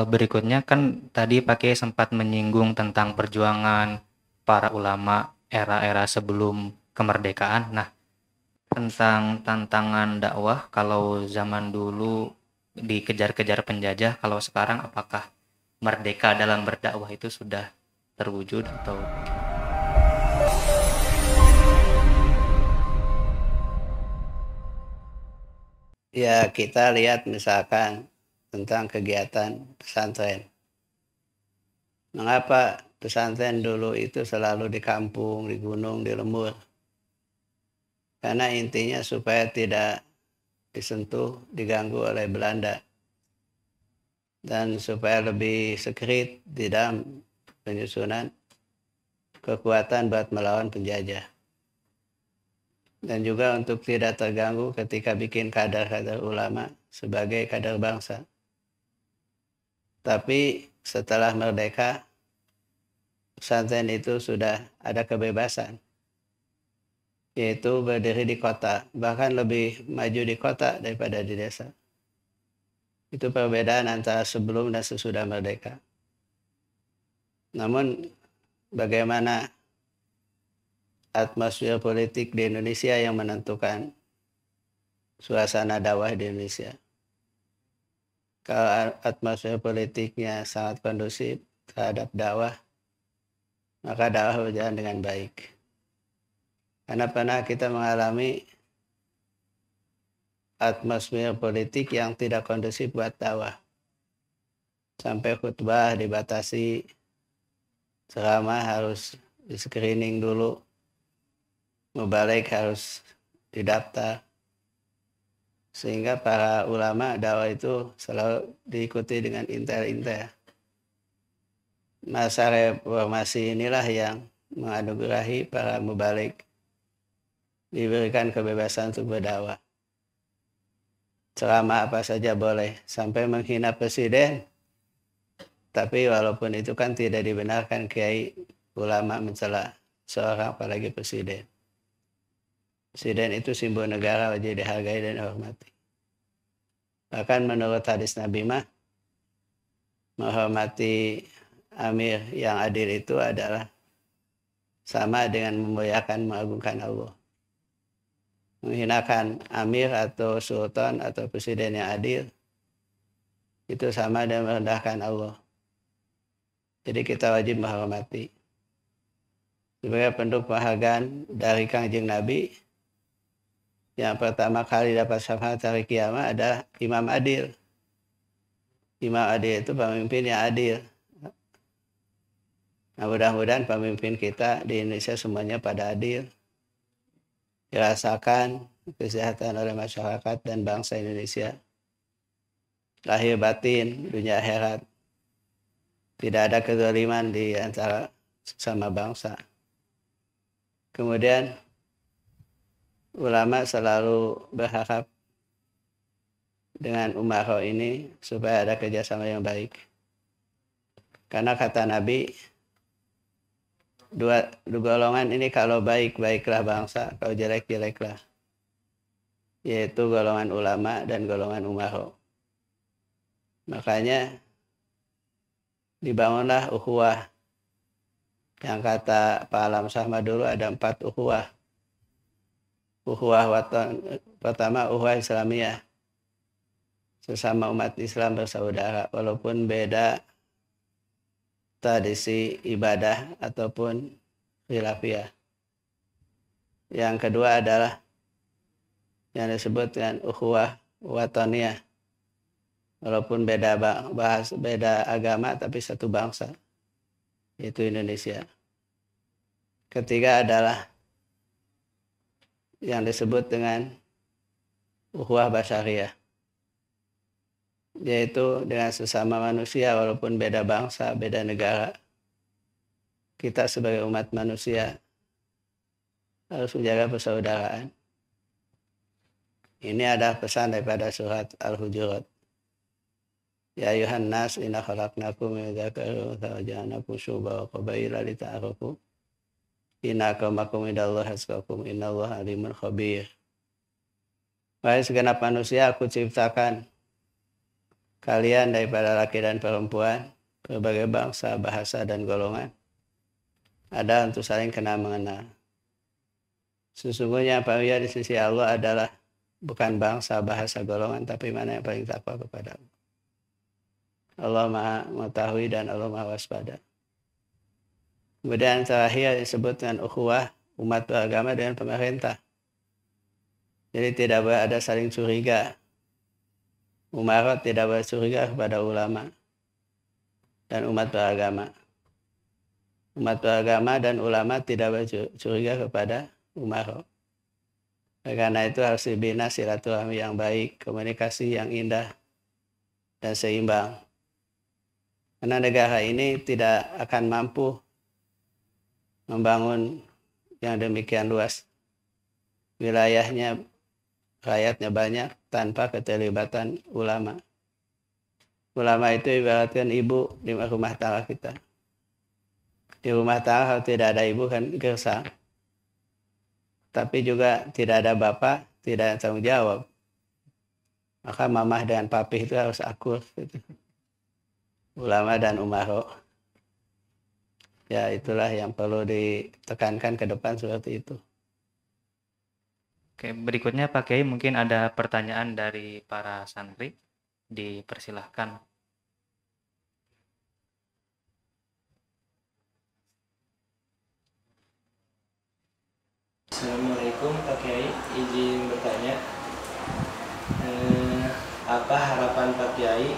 Berikutnya kan tadi pakai sempat menyinggung tentang perjuangan para ulama era-era sebelum kemerdekaan. Nah, tentang tantangan dakwah kalau zaman dulu dikejar-kejar penjajah, kalau sekarang apakah merdeka dalam berdakwah itu sudah terwujud atau bagaimana? Ya, kita lihat misalkan tentang kegiatan pesantren. Mengapa pesantren dulu itu selalu di kampung, di gunung, di lembur? Karena intinya supaya tidak disentuh, diganggu oleh Belanda. Dan supaya lebih sekret di dalam penyusunan kekuatan buat melawan penjajah. Dan juga untuk tidak terganggu ketika bikin kadar-kadar ulama sebagai kadar bangsa. Tapi setelah merdeka, pesantren itu sudah ada kebebasan, yaitu berdiri di kota, bahkan lebih maju di kota daripada di desa. Itu perbedaan antara sebelum dan sesudah merdeka. Namun bagaimana atmosfer politik di Indonesia yang menentukan suasana dakwah di Indonesia. Kalau atmosfer politiknya sangat kondusif terhadap dakwah, maka dakwah berjalan dengan baik. Karena pernah kita mengalami atmosfer politik yang tidak kondusif buat dakwah. Sampai khutbah dibatasi, ceramah harus di-screening dulu, mubalik harus didaftar. Sehingga para ulama dakwah itu selalu diikuti dengan intel-intel. Masa reformasi inilah yang menganugerahi para mubalik diberikan kebebasan untuk berdakwah. Ceramah apa saja boleh, sampai menghina presiden. Tapi walaupun itu kan tidak dibenarkan kiai ulama mencela seorang apalagi presiden. Presiden itu simbol negara, wajib dihargai dan dihormati. Bahkan menurut hadis Nabi mah, menghormati amir yang adil itu adalah sama dengan memuliakan mengagungkan Allah. Menghinakan amir atau sultan atau presiden yang adil itu sama dengan merendahkan Allah. Jadi kita wajib menghormati. Sebagai bentuk penghargaan dari Kangjeng Nabi, yang pertama kali dapat syafaat hari kiamat adalah imam adil. Imam adil itu pemimpin yang adil. Nah, mudah-mudahan pemimpin kita di Indonesia semuanya pada adil, dirasakan kesehatan oleh masyarakat dan bangsa Indonesia. Lahir batin, dunia akhirat. Tidak ada kezaliman di antara sesama bangsa. Kemudian ulama selalu berharap dengan umaro ini supaya ada kerjasama yang baik. Karena kata Nabi, dua golongan ini kalau baik, baiklah bangsa, kalau jelek, jeleklah. Yaitu golongan ulama dan golongan umaro. Makanya dibangunlah ukhuwah. Yang kata Pak Alam Sahma dulu ada 4 ukhuwah. Ukhuwah waton, pertama ukhuwah Islamiyah. Sesama umat Islam bersaudara, walaupun beda tradisi ibadah ataupun khilafiyah. Yang kedua adalah yang disebut dengan ukhuwah watoniyah. Walaupun beda bahasa, beda agama, tapi satu bangsa, yaitu Indonesia. Ketiga adalah yang disebut dengan ukhuwah basyariyah, yaitu dengan sesama manusia walaupun beda bangsa, beda negara. Kita sebagai umat manusia harus menjaga persaudaraan. Ini adalah pesan daripada surat Al-Hujurat. Ya ayuhan nas inna khalaqnakum min dzakarin wa untha wa ja'alnakum syu'uban wa qabaila lita'arafu. Inna akramakum indallahi atqakum innallaha alimun khabir. Wahai segenap manusia, aku ciptakan kalian daripada laki dan perempuan, berbagai bangsa, bahasa, dan golongan, ada untuk saling kenal mengenal. Sesungguhnya manusia di sisi Allah adalah bukan bangsa, bahasa, golongan, tapi mana yang paling takwa kepada Allah. Allah Maha mengetahui dan Allah Maha waspada. Kemudian terakhir disebut dengan ukhuwah umat beragama dengan pemerintah. Jadi tidak boleh ada saling curiga. Umarat tidak boleh curiga kepada ulama dan umat beragama. Umat beragama dan ulama tidak boleh curiga kepada umarat. Karena itu harus dibina silaturahmi yang baik, komunikasi yang indah dan seimbang. Karena negara ini tidak akan mampu membangun yang demikian luas. Wilayahnya, rakyatnya banyak tanpa keterlibatan ulama. Ulama itu ibaratkan ibu di rumah tangga kita. Di rumah tangga kalau tidak ada ibu kan gersang. Tapi juga tidak ada bapak, tidak ada tanggung jawab. Maka mamah dan papih itu harus akur. Gitu. Ulama dan umaro. Ya itulah yang perlu ditekankan ke depan seperti itu. Oke, berikutnya Pak Kiai mungkin ada pertanyaan dari para santri. Dipersilahkan. Assalamualaikum Pak Kiai, izin bertanya, apa harapan Pak Kiai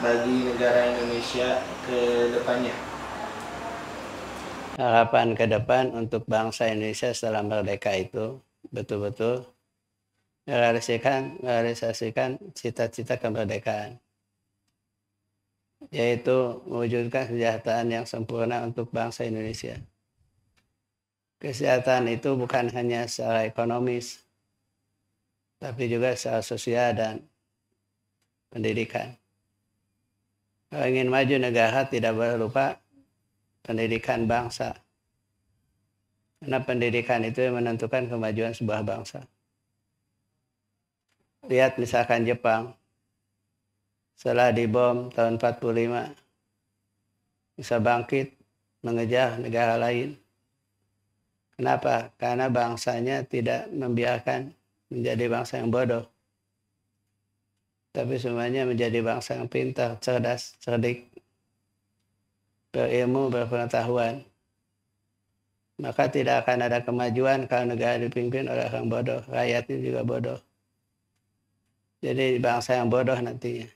bagi negara Indonesia ke depannya? Harapan ke depan untuk bangsa Indonesia setelah merdeka itu betul-betul merealisasikan cita-cita kemerdekaan, yaitu mewujudkan kesejahteraan yang sempurna untuk bangsa Indonesia. Kesejahteraan itu bukan hanya secara ekonomis, tapi juga secara sosial dan pendidikan. Kalau ingin maju negara tidak boleh lupa pendidikan bangsa. Karena pendidikan itu yang menentukan kemajuan sebuah bangsa. Lihat misalkan Jepang, setelah dibom tahun 45, bisa bangkit mengejar negara lain. Kenapa? Karena bangsanya tidak membiarkan menjadi bangsa yang bodoh. Tapi semuanya menjadi bangsa yang pintar, cerdas, cerdik, berilmu, berpengetahuan. Maka tidak akan ada kemajuan kalau negara dipimpin oleh orang bodoh. Rakyatnya juga bodoh. Jadi bangsa yang bodoh nantinya.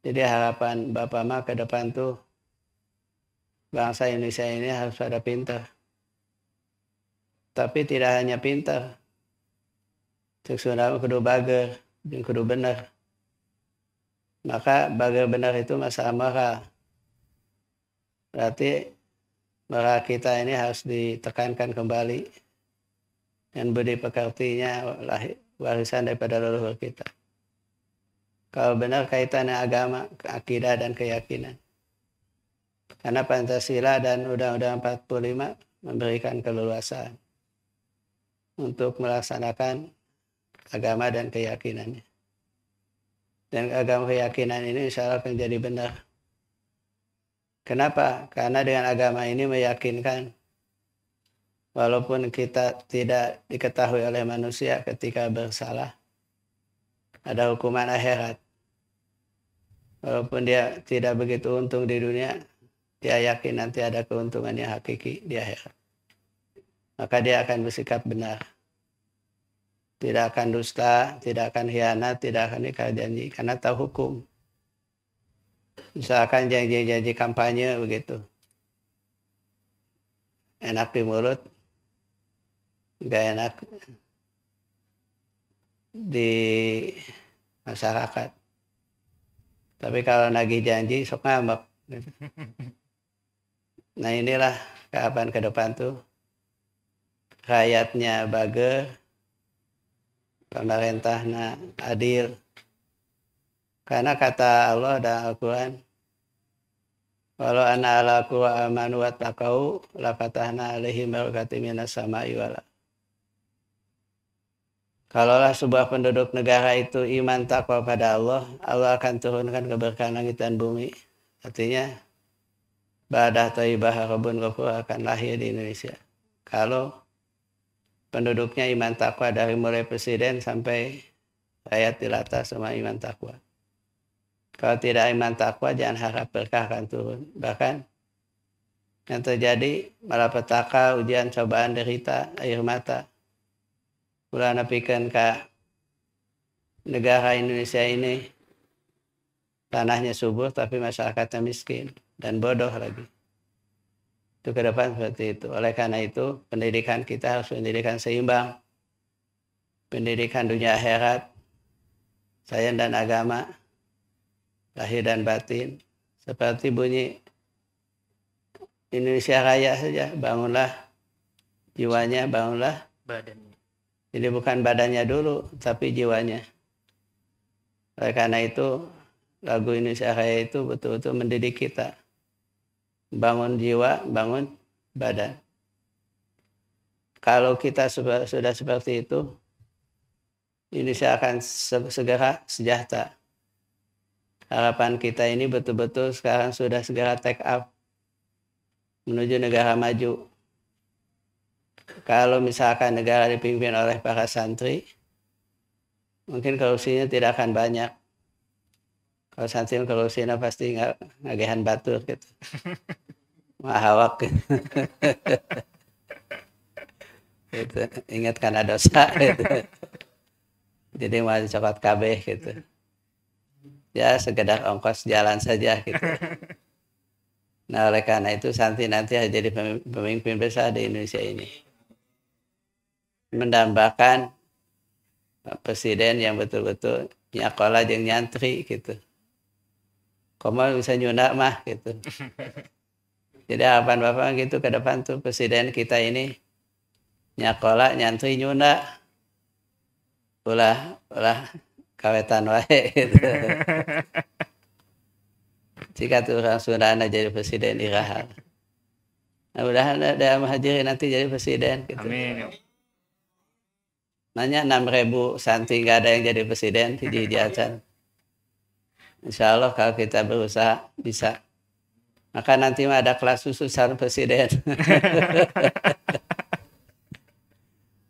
Jadi harapan Bapak Ma ke depan tuh bangsa Indonesia ini harus pada pintar. Tapi tidak hanya pintar. Cek Sunda kudu bager, jeung kudu benar. Maka bager benar itu masalah moral. Berarti moral kita ini harus ditekankan kembali. Dan budi pekertinya warisan daripada leluhur kita. Kalau benar kaitannya agama, akidah, dan keyakinan. Karena Pancasila dan Undang-Undang 45 memberikan keleluasaan untuk melaksanakan agama dan keyakinannya. Dan agama keyakinan ini insya Allah akan jadi benar. Kenapa? Karena dengan agama ini meyakinkan walaupun kita tidak diketahui oleh manusia ketika bersalah, ada hukuman akhirat. Walaupun dia tidak begitu untung di dunia, dia yakin nanti ada keuntungan yang hakiki di akhirat. Maka dia akan bersikap benar. Tidak akan dusta, tidak akan khianat, tidak akan ingkar janji, karena tahu hukum. Misalkan janji-janji kampanye begitu. Enak di mulut, nggak enak di masyarakat. Tapi kalau nagih janji, sok ngambek. Nah inilah kapan ke depan tuh. Rakyatnya bager, pemerintahnya adil. Karena kata Allah dan Al-Quran, walau anna ala qura amanu wattaqau la fatahna alaihim barakatim minas sama'i wal ardh. Kalaulah sebuah penduduk negara itu iman takwa pada Allah, Allah akan turunkan keberkahan langit dan bumi. Artinya Badah Thayyibah Rabbun Ghafur akan lahir di Indonesia. Kalau penduduknya iman takwa dari mulai presiden sampai rakyat jelata semua iman takwa. Kalau tidak iman takwa jangan harap berkah akan turun. Bahkan yang terjadi malapetaka, ujian, cobaan, derita, air mata. Ulah napikeun ka negara Indonesia ini tanahnya subur tapi masyarakatnya miskin dan bodoh lagi. Itu ke depan seperti itu. Oleh karena itu, pendidikan kita harus pendidikan seimbang. Pendidikan dunia akhirat, sains dan agama, lahir dan batin. Seperti bunyi Indonesia Raya saja, bangunlah jiwanya, bangunlah badannya. Jadi bukan badannya dulu, tapi jiwanya. Oleh karena itu, lagu Indonesia Raya itu betul-betul mendidik kita. Bangun jiwa, bangun badan. Kalau kita sudah seperti itu, Indonesia akan segera sejahtera. Harapan kita ini betul-betul sekarang sudah segera take up menuju negara maju. Kalau misalkan negara dipimpin oleh para santri, mungkin korupsinya tidak akan banyak. Kalau santri korupsinya pasti ngagehan batur gitu. Mahawak gitu. Gitu. Ingat karena dosa gitu. Jadi mau coklat kabeh gitu. Ya sekedar ongkos jalan saja gitu. Nah oleh karena itu santri nanti harus jadi pemimpin besar di Indonesia ini. Mendambakan presiden yang betul-betul nyakola jeung nyantri gitu. Komal bisa nyunda mah gitu. Jadi harapan Bapak gitu ke depan tuh presiden kita ini nyakola nyantri nyunda. Ulah kawetan wae gitu. Jika tuh orang Sunda jadi presiden irahal. Mudah-mudahan ada Muhajirin nanti jadi presiden gitu. Amin. Nanya 6.000 santri nggak ada yang jadi presiden di acan. Insya Allah kalau kita berusaha bisa. Maka nanti mah ada kelas khusus calon presiden.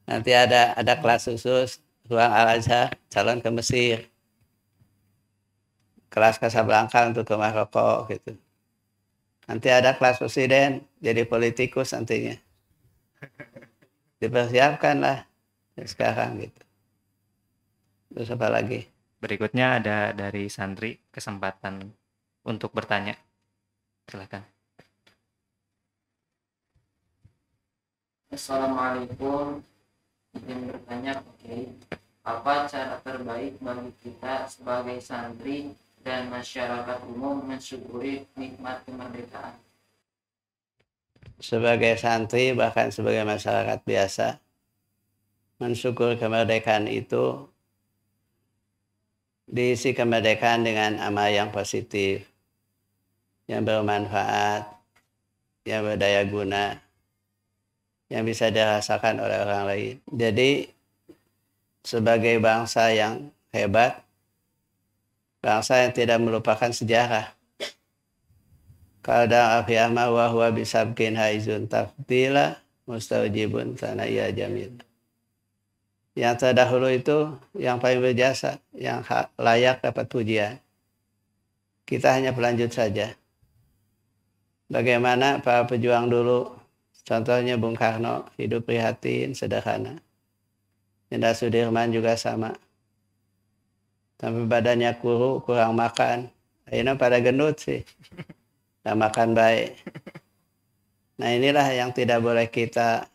Nanti ada kelas khusus ruang Al-Azhar calon ke Mesir. Kelas Casablanca untuk ke Maroko gitu. Nanti ada kelas presiden jadi politikus nantinya. Dipersiapkanlah sekarang gitu. Terus apa lagi? Berikutnya ada dari santri kesempatan untuk bertanya. Silakan. Assalamualaikum. Izin bertanya, oke. Apa cara terbaik bagi kita sebagai santri dan masyarakat umum mensyukuri nikmat kemerdekaan? Sebagai santri bahkan sebagai masyarakat biasa, mensyukur kemerdekaan itu diisi kemerdekaan dengan amal yang positif, yang bermanfaat, yang berdaya guna, yang bisa dirasakan oleh orang lain. Jadi sebagai bangsa yang hebat, bangsa yang tidak melupakan sejarah. Kadang afiyahma wa huwa bisabkin haizun tafdila mustawjibun sanaya jamil. Yang terdahulu itu yang paling berjasa, yang layak dapat pujian. Kita hanya pelanjut saja. Bagaimana para pejuang dulu, contohnya Bung Karno, hidup prihatin, sederhana. Jenderal Sudirman juga sama. Sampai badannya kurang makan. Akhirnya pada gendut sih. Nggak makan baik. Nah inilah yang tidak boleh kita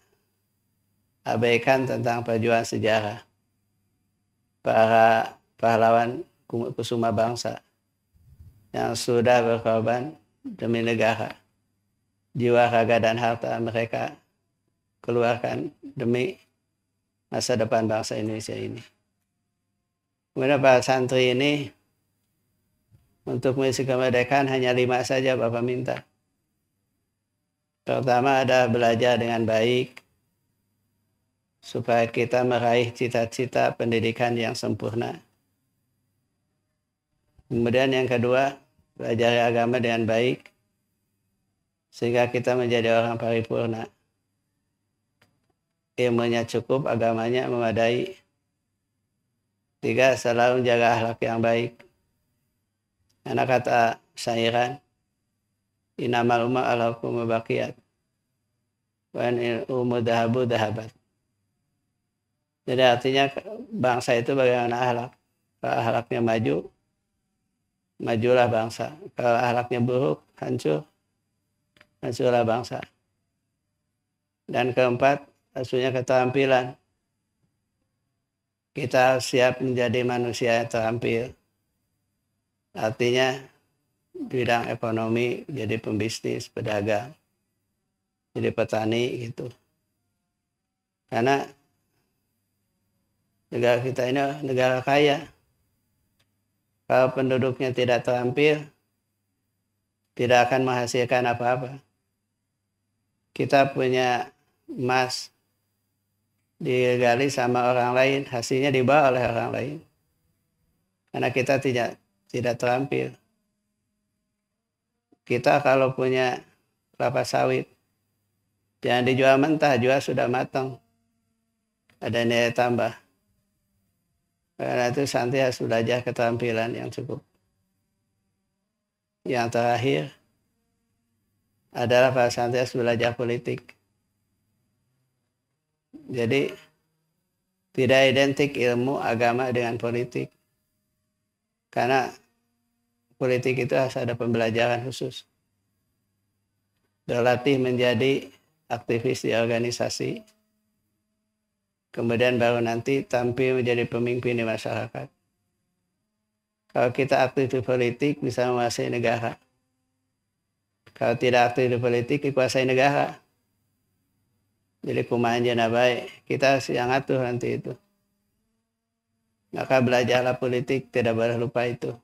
abaikan tentang perjuangan sejarah. Para pahlawan kusuma bangsa yang sudah berkorban demi negara. Jiwa, raga, dan harta mereka keluarkan demi masa depan bangsa Indonesia ini. Kemudian para santri ini untuk mengisi kemerdekaan hanya 5 saja Bapak minta. Pertama ada belajar dengan baik, supaya kita meraih cita-cita pendidikan yang sempurna. Kemudian yang kedua, pelajari agama dengan baik sehingga kita menjadi orang paripurna. Ilmunya cukup, agamanya memadai. 3, selalu jaga akhlak yang baik. Karena kata syairan, innamal umma ala hukum baqiyat wa in umu dahabu dahabat. Jadi artinya bangsa itu bagaimana akhlak. Kalau akhlaknya maju, majulah bangsa. Kalau akhlaknya buruk, hancurlah bangsa. Dan keempat, maksudnya keterampilan. Kita siap menjadi manusia yang terampil. Artinya bidang ekonomi, jadi pembisnis, pedagang, jadi petani gitu. Karena negara kita ini negara kaya. Kalau penduduknya tidak terampil, tidak akan menghasilkan apa-apa. Kita punya emas digali sama orang lain, hasilnya dibawa oleh orang lain. Karena kita tidak terampil. Kita kalau punya kelapa sawit, jangan dijual mentah, jual sudah matang. Ada nilai tambah. Karena itu santri harus belajar keterampilan yang cukup. Yang terakhir adalah para santri harus belajar politik. Jadi tidak identik ilmu agama dengan politik. Karena politik itu harus ada pembelajaran khusus. Berlatih menjadi aktivis di organisasi. Kemudian baru nanti tampil menjadi pemimpin di masyarakat. Kalau kita aktif di politik bisa menguasai negara. Kalau tidak aktif di politik dikuasai negara. Jadi kumaha jana baik, kita yang atur nanti itu. Maka belajarlah politik, tidak boleh lupa itu.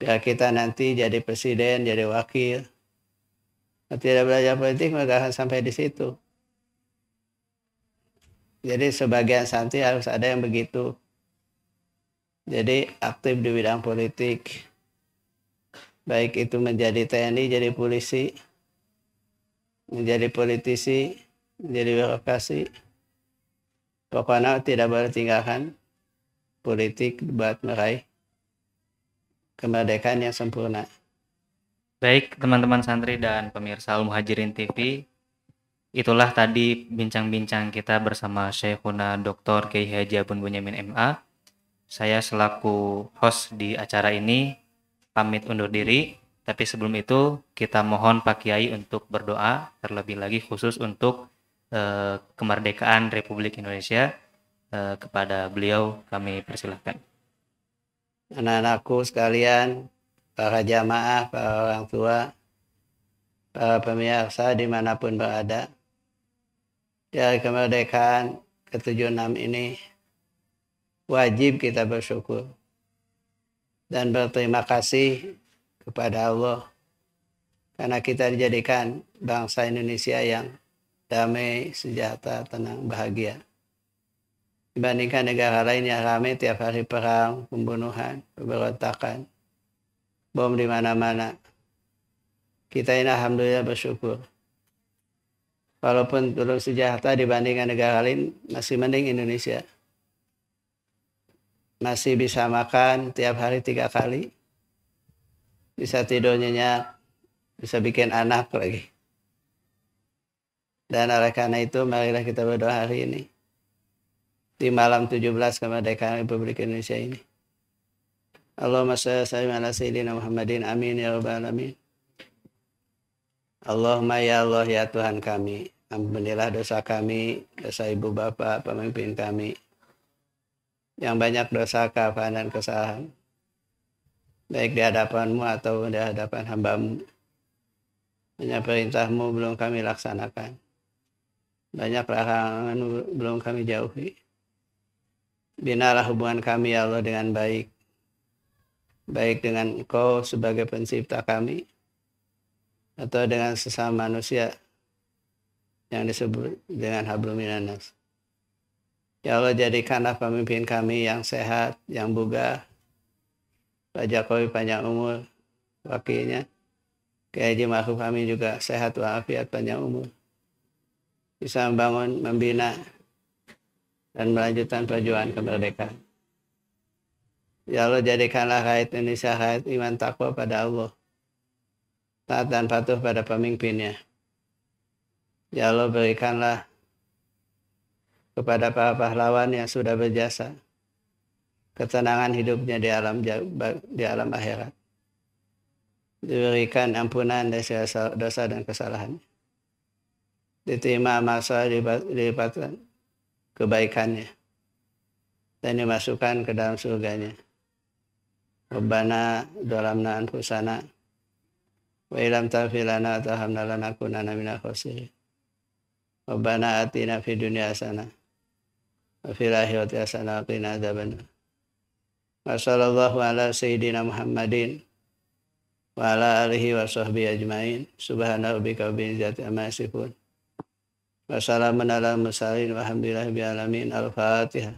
Biar kita nanti jadi presiden, jadi wakil. Kalau tidak belajar politik maka akan sampai di situ. Jadi sebagian santri harus ada yang begitu. Jadi aktif di bidang politik. Baik itu menjadi TNI, jadi polisi, menjadi politisi, menjadi birokrasi. Pokoknya tidak boleh tinggalkan politik buat meraih kemerdekaan yang sempurna. Baik teman-teman santri dan pemirsa Al Muhajirin TV, itulah tadi bincang-bincang kita bersama Syekhuna Dr. Kiai Haji Abun Bunyamin MA. Saya selaku host di acara ini pamit undur diri. Tapi sebelum itu kita mohon Pak Kiai untuk berdoa terlebih lagi khusus untuk kemerdekaan Republik Indonesia. Kepada beliau kami persilahkan. Anak-anakku sekalian, para jamaah, para orang tua, para pemirsa dimanapun berada, dari kemerdekaan ke-76 ini wajib kita bersyukur dan berterima kasih kepada Allah karena kita dijadikan bangsa Indonesia yang damai, sejahtera, tenang, bahagia. Dibandingkan negara lain yang ramai tiap hari perang, pembunuhan, pemberontakan, bom di mana-mana. Kita ini alhamdulillah bersyukur. Walaupun belum sejahtera dibandingkan negara lain, masih mending Indonesia. Masih bisa makan tiap hari 3 kali. Bisa tidur nyenyak, bisa bikin anak lagi. Dan oleh karena itu, marilah kita berdoa hari ini. Di malam 17 kemerdekaan Republik Indonesia ini. Allahumma shalli ala sayyidina Muhammadin amin ya rabbal alamin. Allahumma ya Allah ya Tuhan kami, ampunilah dosa kami, dosa ibu bapa pemimpin kami yang banyak dosa, kealpaan dan kesalahan, baik di hadapan-Mu atau di hadapan hamba-Mu. Banyak perintah-Mu belum kami laksanakan, banyak larangan belum kami jauhi. Binalah hubungan kami ya Allah dengan baik. Baik dengan Engkau sebagai pencipta kami. Atau dengan sesama manusia yang disebut dengan hablum minan nas. Ya Allah, jadikanlah pemimpin kami yang sehat, yang bugar. Pak Jokowi panjang umur, wakilnya. Kiai Haji Ma'ruf kami juga sehat walafiat, panjang umur. Bisa membangun, membina, dan melanjutkan perjuangan kemerdekaan. Ya Allah, jadikanlah rakyat Indonesia rakyat iman takwa pada Allah. Taat dan patuh pada pemimpinnya. Ya Allah, berikanlah kepada para pahlawan yang sudah berjasa ketenangan hidupnya di alam akhirat. Diberikan ampunan dari segala dosa dan kesalahan. Diterima amal soleh, dilipatkan kebaikannya dan dimasukkan ke dalam surganya. Rabbana dhalamna anfusana wa illam taghfir lana wa tarhamna lanakunanna minal khasirin. Rabbana atina fid dunya hasanah wa fil akhirati hasanah wa qina adzabannar. Wa sallallahu ala sayyidina Muhammadin wa ala alihi wa sahbihi ajmain. Subhana rabbika rabbil izzati amma yasifun. Wassalamun ala mursalin walhamdulillahi rabbil alamin. Al-Fatihah.